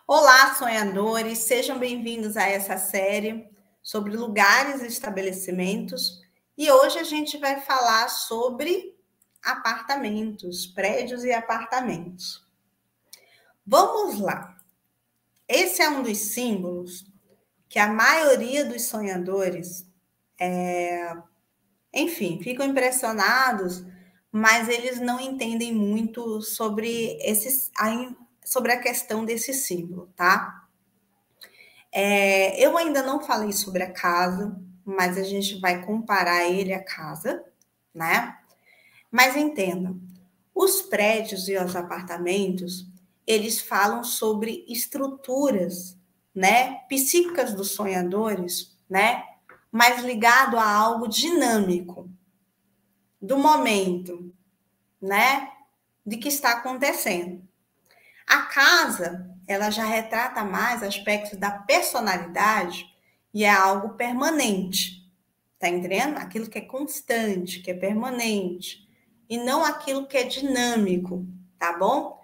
Olá, sonhadores, sejam bem-vindos a essa série sobre lugares e estabelecimentos. E hoje a gente vai falar sobre apartamentos, prédios e apartamentos. Vamos lá. Esse é um dos símbolos que a maioria dos sonhadores, ficam impressionados, mas eles não entendem muito sobre a questão desse símbolo, tá? Eu ainda não falei sobre a casa, mas a gente vai comparar ele à casa, né? Mas entenda, os prédios e os apartamentos, eles falam sobre estruturas, né? Psíquicas dos sonhadores, né? Mas ligado a algo dinâmico, do momento, né? De que está acontecendo. A casa, ela já retrata mais aspectos da personalidade e é algo permanente. Tá entendendo? Aquilo que é constante, que é permanente, e não aquilo que é dinâmico, tá bom?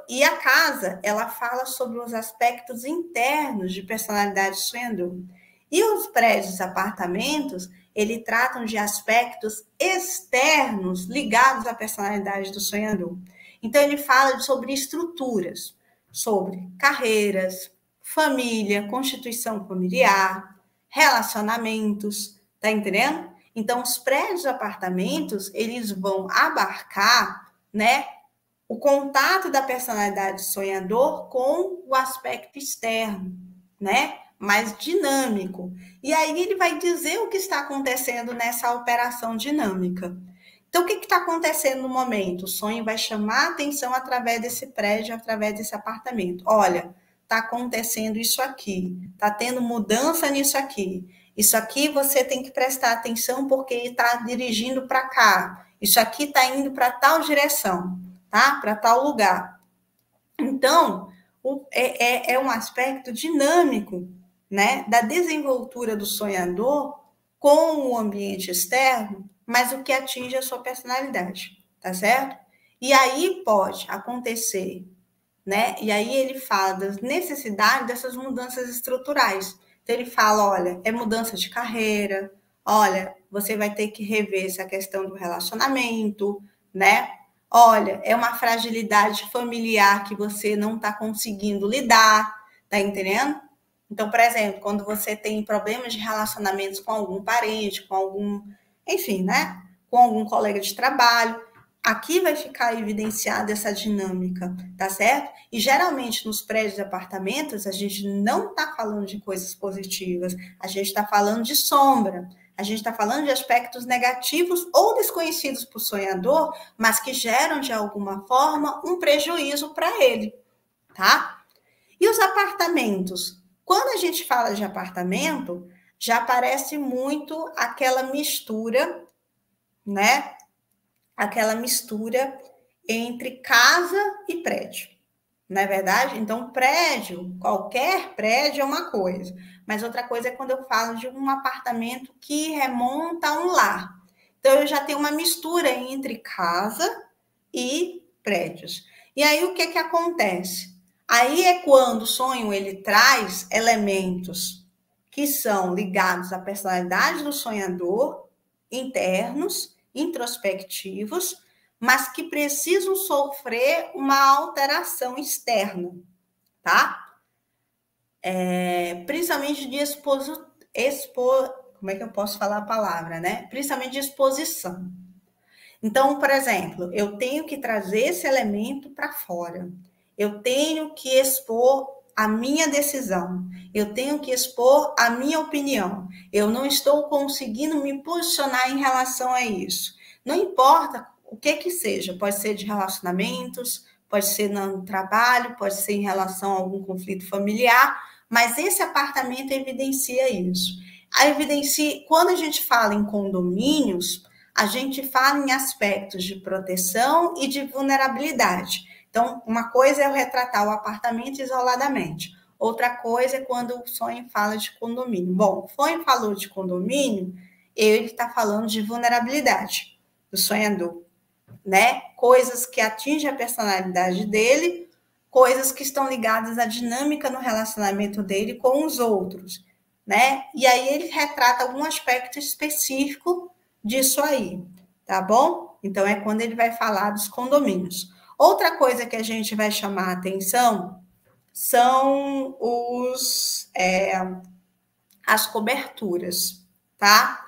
E a casa, ela fala sobre os aspectos internos de personalidade do sonhador. E os prédios, apartamentos, ele tratam de aspectos externos ligados à personalidade do sonhador. Então, ele fala sobre estruturas, sobre carreiras, família, constituição familiar, relacionamentos, tá entendendo? Então, os prédios, apartamentos, eles vão abarcar, né, o contato da personalidade do sonhador com o aspecto externo, né, mais dinâmico. E aí ele vai dizer o que está acontecendo nessa operação dinâmica. Então, o que está acontecendo no momento? O sonho vai chamar a atenção através desse prédio, através desse apartamento. Olha, está acontecendo isso aqui, está tendo mudança nisso aqui. Isso aqui você tem que prestar atenção porque está dirigindo para cá. Isso aqui está indo para tal direção, tá? Para tal lugar. Então, é um aspecto dinâmico, né, da desenvoltura do sonhador com o ambiente externo, mas o que atinge a sua personalidade, tá certo? E aí pode acontecer, né? E aí ele fala das necessidades dessas mudanças estruturais. Então ele fala, olha, é mudança de carreira, olha, você vai ter que rever essa questão do relacionamento, né? Olha, é uma fragilidade familiar que você não está conseguindo lidar, tá entendendo? Então, por exemplo, quando você tem problemas de relacionamentos com algum parente, com algum, enfim, né? Com algum colega de trabalho, aqui vai ficar evidenciada essa dinâmica, tá certo? E geralmente nos prédios e apartamentos, a gente não está falando de coisas positivas, a gente está falando de sombra, a gente está falando de aspectos negativos ou desconhecidos para o sonhador, mas que geram de alguma forma um prejuízo para ele, tá? E os apartamentos? Quando a gente fala de apartamento, já aparece muito aquela mistura, né? Aquela mistura entre casa e prédio, não é verdade? Então, prédio, qualquer prédio é uma coisa, mas outra coisa é quando eu falo de um apartamento que remonta a um lar. Então, eu já tenho uma mistura entre casa e prédios. E aí, o que que acontece? Aí é quando o sonho ele traz elementos que são ligados à personalidade do sonhador, internos, introspectivos, mas que precisam sofrer uma alteração externa, tá? Principalmente de como é que eu posso falar a palavra, né? Principalmente de exposição. Então, por exemplo, eu tenho que trazer esse elemento para fora. Eu tenho que expor a minha decisão. Eu tenho que expor a minha opinião. Eu não estou conseguindo me posicionar em relação a isso. Não importa o que que seja, pode ser de relacionamentos, pode ser no trabalho, pode ser em relação a algum conflito familiar, mas esse apartamento evidencia isso. Quando a gente fala em condomínios, a gente fala em aspectos de proteção e de vulnerabilidade. Então, uma coisa é eu retratar o apartamento isoladamente. Outra coisa é quando o sonho fala de condomínio. Bom, o sonho falou de condomínio, ele está falando de vulnerabilidade do sonhador, né? Coisas que atingem a personalidade dele coisas que estão ligadas à dinâmica no relacionamento dele com os outros, né? E aí ele retrata algum aspecto específico disso aí, tá bom? Então é quando ele vai falar dos condomínios. Outra coisa que a gente vai chamar a atenção são as coberturas, tá?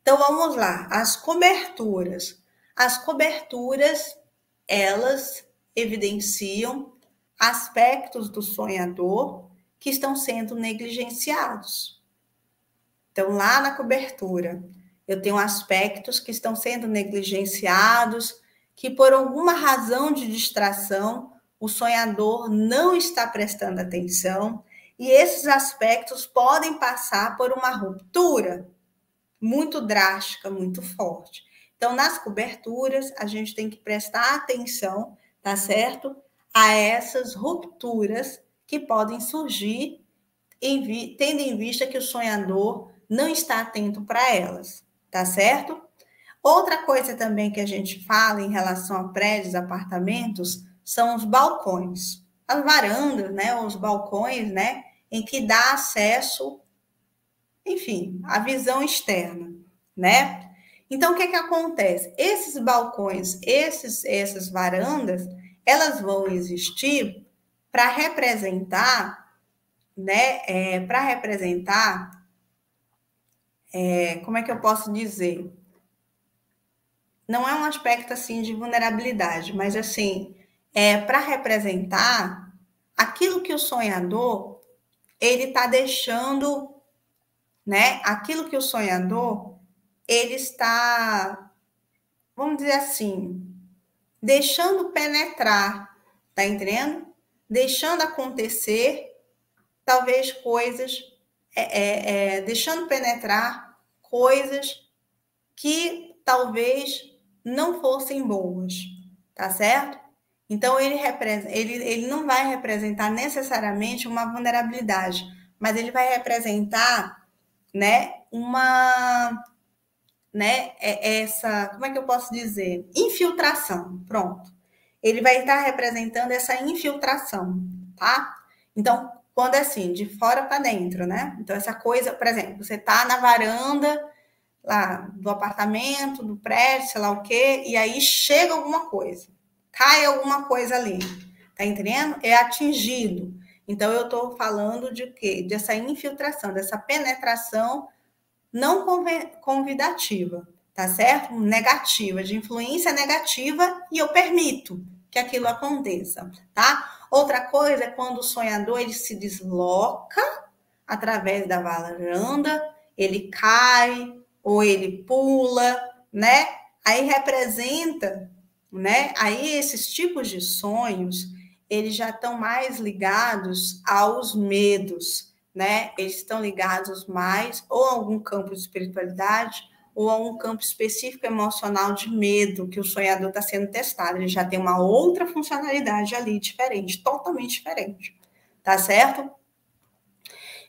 Então vamos lá, as coberturas. As coberturas, elas evidenciam aspectos do sonhador que estão sendo negligenciados. Então, lá na cobertura, eu tenho aspectos que estão sendo negligenciados, que por alguma razão de distração, o sonhador não está prestando atenção, e esses aspectos podem passar por uma ruptura muito drástica, muito forte. Então, nas coberturas, a gente tem que prestar atenção, tá certo? A essas rupturas que podem surgir, tendo em vista que o sonhador não está atento para elas, tá certo? Outra coisa também que a gente fala em relação a prédios, apartamentos, são os balcões. As varandas, né, os balcões, né, em que dá acesso, enfim, à visão externa, né? Então, o que acontece? Esses balcões, essas varandas, elas vão existir para representar, né? Como é que eu posso dizer? Não é um aspecto assim de vulnerabilidade, mas assim, para representar aquilo que o sonhador ele está deixando, né? Aquilo que o sonhador ele está, vamos dizer assim, deixando penetrar, tá entendendo? Deixando acontecer, talvez coisas, deixando penetrar coisas que talvez não fossem boas, tá certo? Então, ele não vai representar necessariamente uma vulnerabilidade, mas ele vai representar, né, essa, como é que eu posso dizer? Infiltração, pronto. Ele vai estar representando essa infiltração, tá? Então, quando é assim, de fora para dentro, né? Então, essa coisa, por exemplo, você tá na varanda lá do apartamento, do prédio, sei lá o quê, e aí chega alguma coisa, cai alguma coisa ali, tá entendendo? É atingido. Então, eu tô falando de quê? Dessa infiltração, dessa penetração não convidativa, tá certo? Negativa, de influência negativa, e eu permito que aquilo aconteça, tá? Outra coisa é quando o sonhador ele se desloca através da varanda, ele cai ou ele pula, né? Aí representa, né? Aí esses tipos de sonhos, eles já estão mais ligados aos medos, né? Eles estão ligados mais ou a algum campo de espiritualidade ou a um campo específico emocional de medo que o sonhador está sendo testado. Ele já tem uma outra funcionalidade ali diferente, totalmente diferente, tá certo?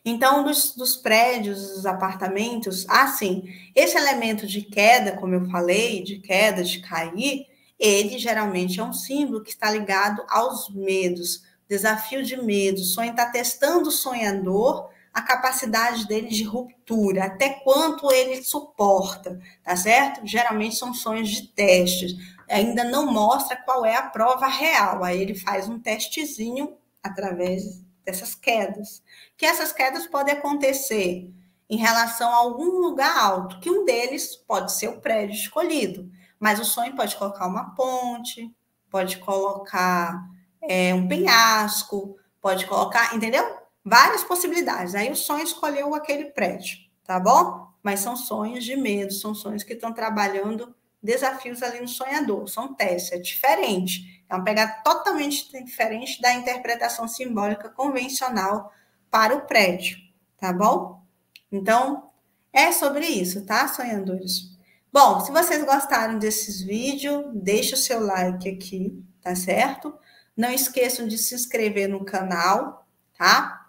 Então, dos prédios, dos apartamentos, assim, esse elemento de queda, como eu falei, de queda, de cair, ele geralmente é um símbolo que está ligado aos medos, desafio de medo. O sonho está testando o sonhador, a capacidade dele de ruptura, até quanto ele suporta, tá certo? Geralmente são sonhos de testes, ainda não mostra qual é a prova real, aí ele faz um testezinho através dessas quedas, que essas quedas podem acontecer em relação a algum lugar alto, que um deles pode ser o prédio escolhido, mas o sonho pode colocar uma ponte, pode colocar um penhasco, pode colocar, entendeu? Várias possibilidades. Aí o sonho escolheu aquele prédio, tá bom? Mas são sonhos de medo, são sonhos que estão trabalhando desafios ali no sonhador, são testes, é diferente. É uma pegada totalmente diferente da interpretação simbólica convencional para o prédio, tá bom? Então, é sobre isso, tá, sonhadores? Bom, se vocês gostaram desses vídeos, deixa o seu like aqui, tá certo? Não esqueçam de se inscrever no canal, tá?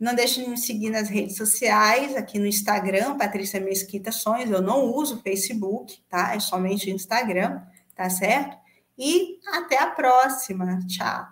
Não deixem de me seguir nas redes sociais, aqui no Instagram, Patrícia Mesquita Sonhos. Eu não uso Facebook, tá? É somente o Instagram, tá certo? E até a próxima. Tchau.